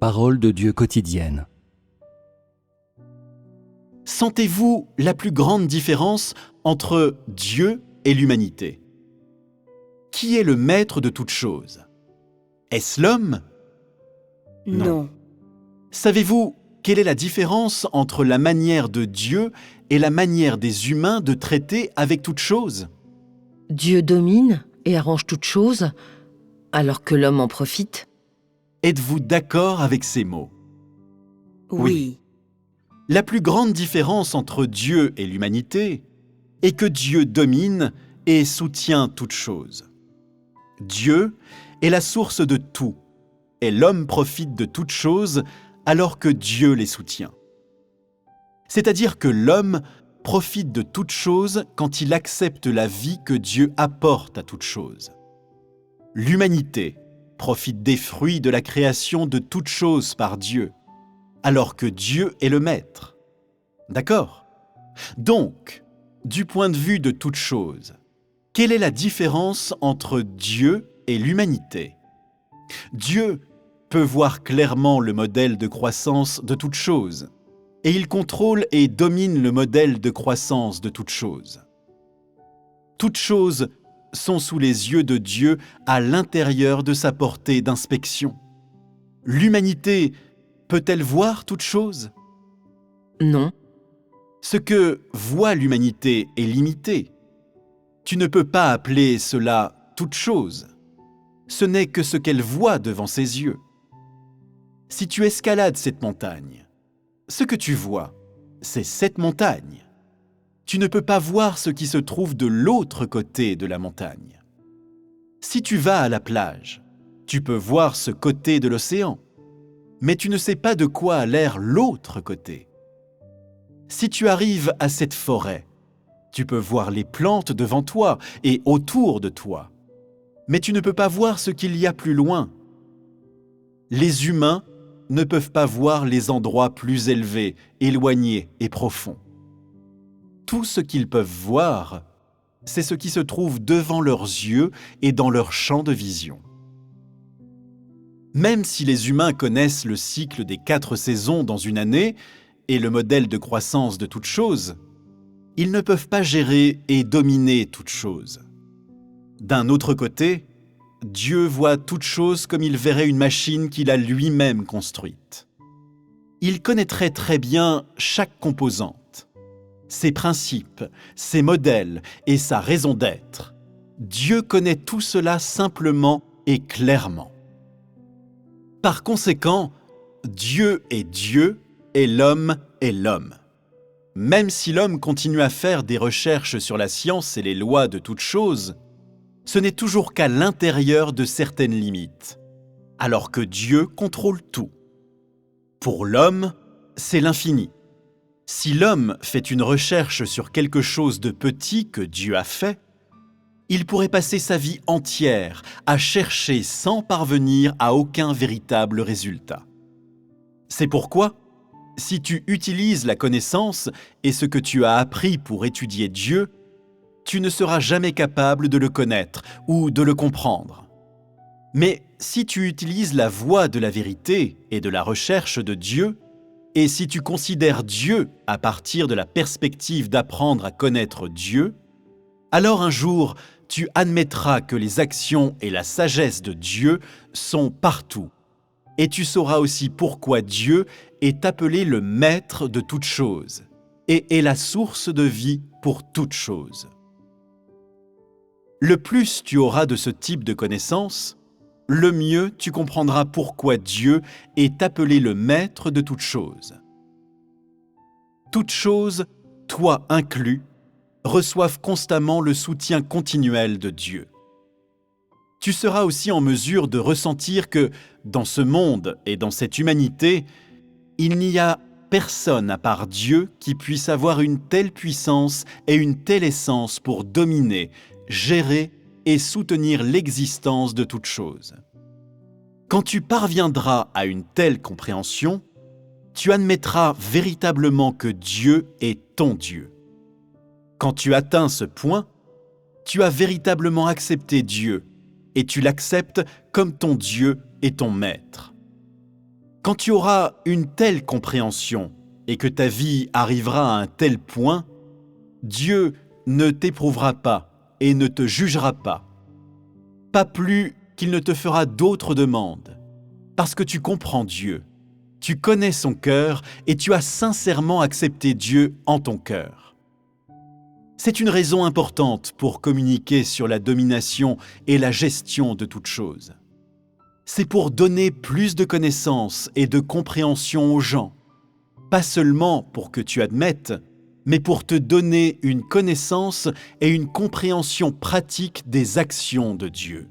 Parole de Dieu quotidienne. Sentez-vous la plus grande différence entre Dieu et l'humanité? Qui est le maître de toutes choses? Est-ce l'homme? Non. Savez-vous quelle est la différence entre la manière de Dieu et la manière des humains de traiter avec toutes choses? Dieu domine et arrange toutes choses, alors que l'homme en profite. Êtes-vous d'accord avec ces mots? Oui. La plus grande différence entre Dieu et l'humanité est que Dieu domine et soutient toutes choses. Dieu est la source de tout, et l'homme profite de toutes choses alors que Dieu les soutient. C'est-à-dire que l'homme profite de toutes choses quand il accepte la vie que Dieu apporte à toutes choses. L'humanité profite des fruits de la création de toutes choses par Dieu, alors que Dieu est le maître. D'accord? Donc, du point de vue de toutes choses, quelle est la différence entre Dieu et l'humanité? Dieu peut voir clairement le modèle de croissance de toutes choses, et il contrôle et domine le modèle de croissance de toutes choses. Toutes choses sont sous les yeux de Dieu à l'intérieur de sa portée d'inspection. L'humanité peut-elle voir toutes choses? Non. Ce que voit l'humanité est limité. Tu ne peux pas appeler cela toute chose. Ce n'est que ce qu'elle voit devant ses yeux. Si tu escalades cette montagne, ce que tu vois, c'est cette montagne. Tu ne peux pas voir ce qui se trouve de l'autre côté de la montagne. Si tu vas à la plage, tu peux voir ce côté de l'océan, mais tu ne sais pas de quoi a l'air l'autre côté. Si tu arrives à cette forêt, tu peux voir les plantes devant toi et autour de toi, mais tu ne peux pas voir ce qu'il y a plus loin. Les humains ne peuvent pas voir les endroits plus élevés, éloignés et profonds. Tout ce qu'ils peuvent voir, c'est ce qui se trouve devant leurs yeux et dans leur champ de vision. Même si les humains connaissent le cycle des 4 saisons dans une année et le modèle de croissance de toutes choses, ils ne peuvent pas gérer et dominer toutes choses. D'un autre côté, Dieu voit toutes choses comme il verrait une machine qu'il a lui-même construite. Il connaîtrait très bien chaque composante, ses principes, ses modèles et sa raison d'être. Dieu connaît tout cela simplement et clairement. Par conséquent, Dieu est Dieu et l'homme est l'homme. Même si l'homme continue à faire des recherches sur la science et les lois de toutes choses, ce n'est toujours qu'à l'intérieur de certaines limites, alors que Dieu contrôle tout. Pour l'homme, c'est l'infini. Si l'homme fait une recherche sur quelque chose de petit que Dieu a fait, il pourrait passer sa vie entière à chercher sans parvenir à aucun véritable résultat. C'est pourquoi, si tu utilises la connaissance et ce que tu as appris pour étudier Dieu, tu ne seras jamais capable de le connaître ou de le comprendre. Mais si tu utilises la voie de la vérité et de la recherche de Dieu, et si tu considères Dieu à partir de la perspective d'apprendre à connaître Dieu, alors un jour, tu admettras que les actions et la sagesse de Dieu sont partout. Et tu sauras aussi pourquoi Dieu est appelé le maître de toutes choses et est la source de vie pour toutes choses. Le plus tu auras de ce type de connaissances, le mieux tu comprendras pourquoi Dieu est appelé le maître de toutes choses. Toutes choses, toi inclus, reçoivent constamment le soutien continuel de Dieu. Tu seras aussi en mesure de ressentir que, dans ce monde et dans cette humanité, il n'y a personne à part Dieu qui puisse avoir une telle puissance et une telle essence pour dominer, gérer et soutenir l'existence de toutes choses. Quand tu parviendras à une telle compréhension, tu admettras véritablement que Dieu est ton Dieu. Quand tu atteins ce point, tu as véritablement accepté Dieu et tu l'acceptes comme ton Dieu et ton maître. Quand tu auras une telle compréhension et que ta vie arrivera à un tel point, Dieu ne t'éprouvera pas et ne te jugera pas. Pas plus qu'il ne te fera d'autres demandes, parce que tu comprends Dieu, tu connais son cœur et tu as sincèrement accepté Dieu en ton cœur. C'est une raison importante pour communiquer sur la domination et la gestion de toutes choses. C'est pour donner plus de connaissances et de compréhension aux gens, pas seulement pour que tu admettes, mais pour te donner une connaissance et une compréhension pratique des actions de Dieu.